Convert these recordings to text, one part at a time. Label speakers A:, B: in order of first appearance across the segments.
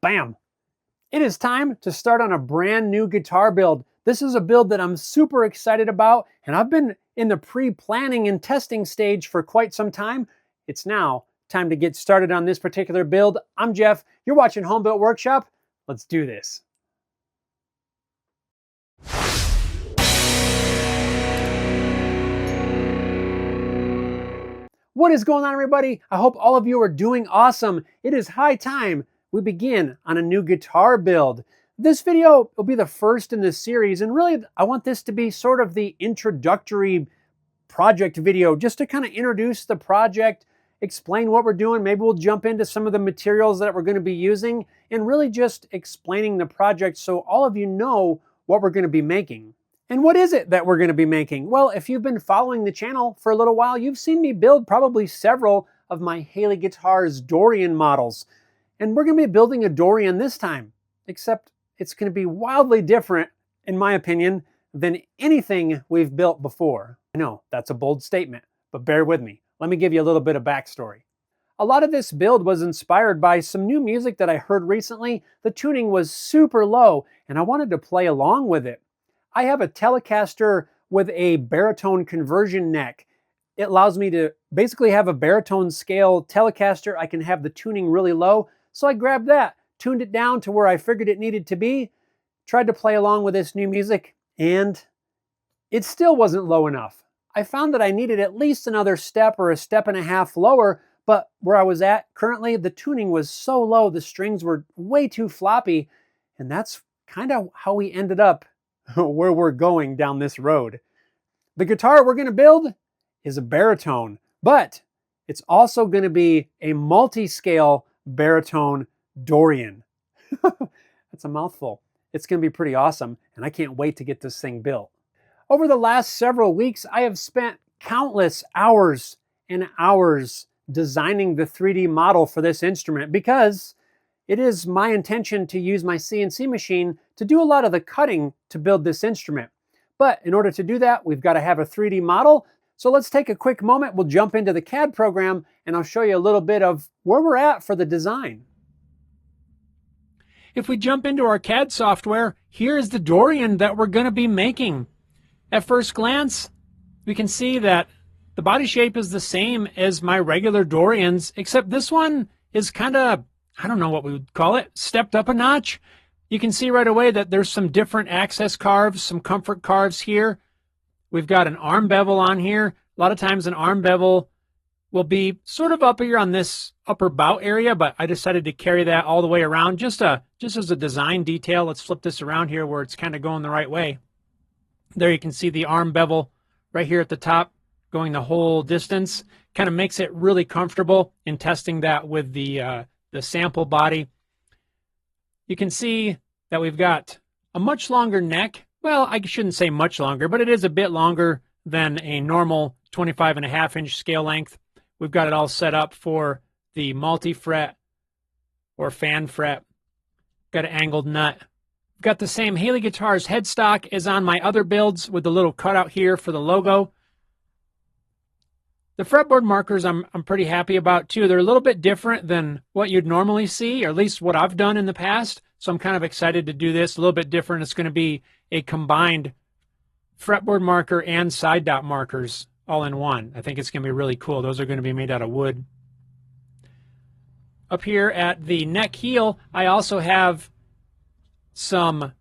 A: Bam! It is time to start on a brand new guitar build. This is a build that I'm super excited about, and I've been in the pre-planning and testing stage for quite some time. It's now time to get started on this particular build. I'm Jeff, you're watching Home Built Workshop. Let's do this. What is going on, everybody? I hope all of you are doing awesome. It is high time we begin on a new guitar build. This video will be the first in this series, and really I want this to be sort of the introductory project video, just to kind of introduce the project, explain what we're doing. Maybe we'll jump into some of the materials that we're going to be using, and really just explaining the project so all of you know what we're going to be making. And what is it that we're going to be making? Well, if you've been following the channel for a little while, you've seen me build probably several of my Haley Guitars Dorian models. And we're going to be building a Dorian this time, except it's going to be wildly different, in my opinion, than anything we've built before. I know that's a bold statement, but bear with me. Let me give you a little bit of backstory. A lot of this build was inspired by some new music that I heard recently. The tuning was super low, and I wanted to play along with it. I have a Telecaster with a baritone conversion neck. It allows me to basically have a baritone scale Telecaster. I can have the tuning really low. So I grabbed that, tuned it down to where I figured it needed to be, tried to play along with this new music, and it still wasn't low enough. I found that I needed at least another step or a step and a half lower, but where I was at currently, the tuning was so low, the strings were way too floppy, and that's kind of how we ended up where we're going down this road. The guitar we're going to build is a baritone, but it's also going to be a multi-scale baritone Dorian. That's a mouthful. It's going to be pretty awesome, and I can't wait to get this thing built. Over the last several weeks, I have spent countless hours and hours designing the 3D model for this instrument because it is my intention to use my CNC machine to do a lot of the cutting to build this instrument. But in order to do that, we've got to have a 3D model. So let's take a quick moment. We'll jump into the CAD program and I'll show you a little bit of where we're at for the design. If we jump into our CAD software, here is the Dorian that we're going to be making. At first glance, we can see that the body shape is the same as my regular Dorians, except this one is kind of, I don't know what we would call it, stepped up a notch. You can see right away that there's some different access carves, some comfort carves here. We've got an arm bevel on here. A lot of times an arm bevel will be sort of up here on this upper bout area, but I decided to carry that all the way around just as a design detail. Let's flip this around here where it's kind of going the right way. There you can see the arm bevel right here at the top going the whole distance. Kind of makes it really comfortable in testing that with the sample body. You can see that we've got a much longer neck. Well, I shouldn't say much longer, but it is a bit longer than a normal 25.5-inch scale length. We've got it all set up for the multi-fret or fan fret. Got an angled nut. We've got the same Haley Guitars headstock as on my other builds with the little cutout here for the logo. The fretboard markers I'm pretty happy about too. They're a little bit different than what you'd normally see, or at least what I've done in the past. So I'm kind of excited to do this a little bit different. It's going to be a combined fretboard marker and side dot markers all in one. I think it's going to be really cool. Those are going to be made out of wood. Up here at the neck heel, I also have some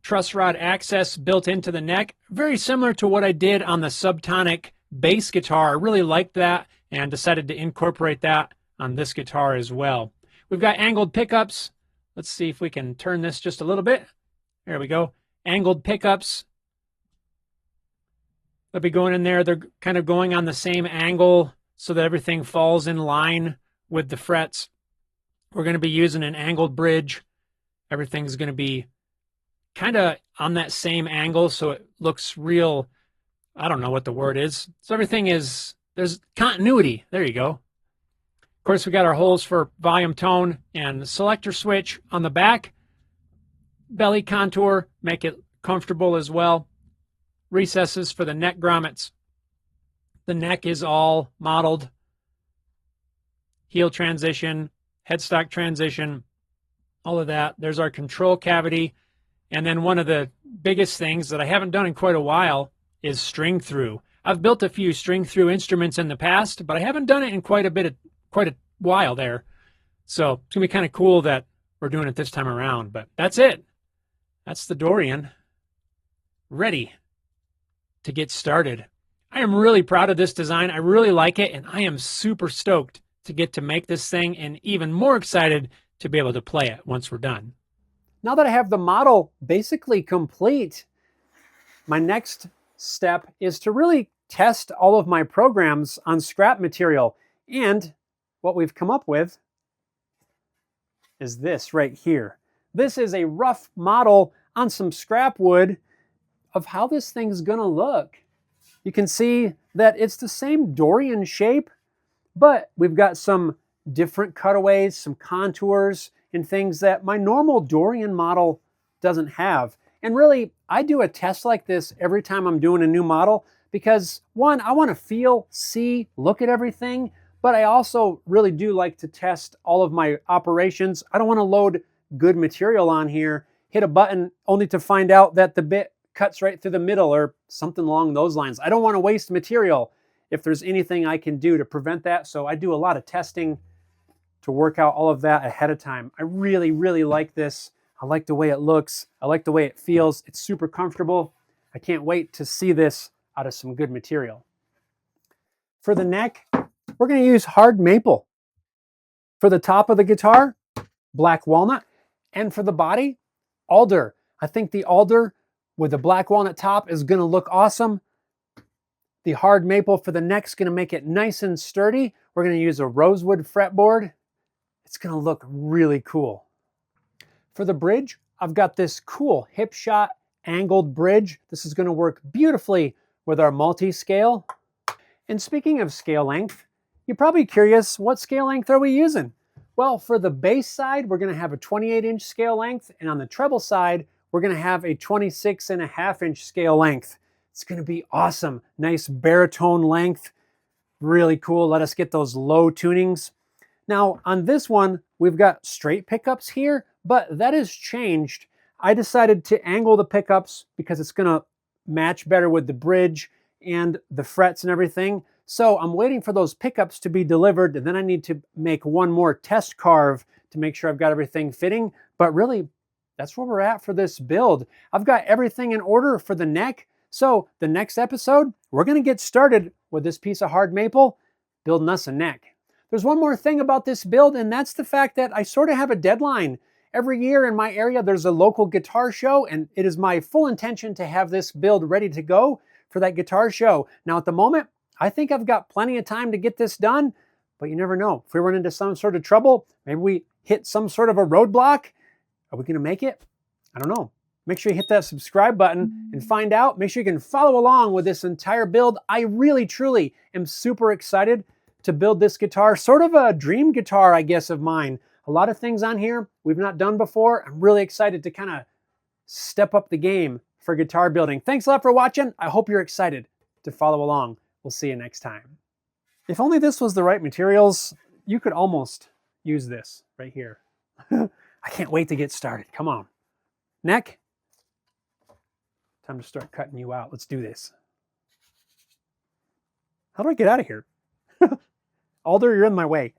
A: truss rod access built into the neck, very similar to what I did on the Subtonic bass guitar. I really liked that and decided to incorporate that on this guitar as well. We've got angled pickups. Let's see if we can turn this just a little bit. There we go. Angled pickups. They'll be going in there. They're kind of going on the same angle so that everything falls in line with the frets. We're going to be using an angled bridge. Everything's going to be kind of on that same angle so it looks real. I don't know what the word is. So everything is, there's continuity. There you go. Of course, we got our holes for volume, tone, and selector switch on the back. Belly contour, make it comfortable as well. Recesses for the neck grommets. The neck is all modeled. Heel transition, headstock transition.
B: all of that. There's our control cavity. And then one of the biggest things that I haven't done in quite a while is string through. I've built a few string through instruments in the past, but I haven't done it in quite a while there. So it's gonna be kind of cool that we're doing it this time around. But that's it. That's the Dorian, ready to get started. I am really proud of this design. I really like it, and I am super stoked to get to make this thing, and even more excited to be able to play it once we're done.
A: Now that I have the model basically complete, my next step is to really test all of my programs on scrap material. And what we've come up with is this right here. This is a rough model on some scrap wood of how this thing's gonna look. You can see that it's the same Dorian shape, but we've got some different cutaways, some contours, and things that my normal Dorian model doesn't have. And really, I do a test like this every time I'm doing a new model because, one, I want to feel, see, look at everything, but I also really do like to test all of my operations. I don't want to load good material on here, hit a button only to find out that the bit cuts right through the middle or something along those lines. I don't want to waste material if there's anything I can do to prevent that. So I do a lot of testing to work out all of that ahead of time. I really, really like this. I like the way it looks. I like the way it feels. It's super comfortable. I can't wait to see this out of some good material. For the neck, we're going to use hard maple. For the top of the guitar, black walnut. And for the body, alder. I think the alder with the black walnut top is going to look awesome. The hard maple for the neck is going to make it nice and sturdy. We're going to use a rosewood fretboard. It's going to look really cool. For the bridge, I've got this cool hip shot angled bridge. This is going to work beautifully with our multi-scale. And speaking of scale length, you're probably curious, what scale length are we using? Well, for the bass side, we're going to have a 28-inch scale length, and on the treble side, we're going to have a 26.5-inch scale length. It's going to be awesome. Nice baritone length. Really cool. Let us get those low tunings. Now, on this one, we've got straight pickups here, but that has changed. I decided to angle the pickups because it's going to match better with the bridge and the frets and everything. So I'm waiting for those pickups to be delivered, and then I need to make one more test carve to make sure I've got everything fitting. But really, that's where we're at for this build. I've got everything in order for the neck. So the next episode, we're going to get started with this piece of hard maple, building us a neck. There's one more thing about this build, and that's the fact that I sort of have a deadline. Every year in my area, there's a local guitar show, and it is my full intention to have this build ready to go for that guitar show. Now, at the moment, I think I've got plenty of time to get this done, but you never know. If we run into some sort of trouble, maybe we hit some sort of a roadblock, are we going to make it? I don't know. Make sure you hit that subscribe button and find out. Make sure you can follow along with this entire build. I really, truly am super excited to build this guitar. Sort of a dream guitar, I guess, of mine. A lot of things on here we've not done before. I'm really excited to kind of step up the game for guitar building. Thanks a lot for watching. I hope you're excited to follow along. We'll see you next time. If only this was the right materials, you could almost use this right here. I can't wait to get started. Come on. Neck. Time to start cutting you out. Let's do this. How do I get out of here? Alder, you're in my way.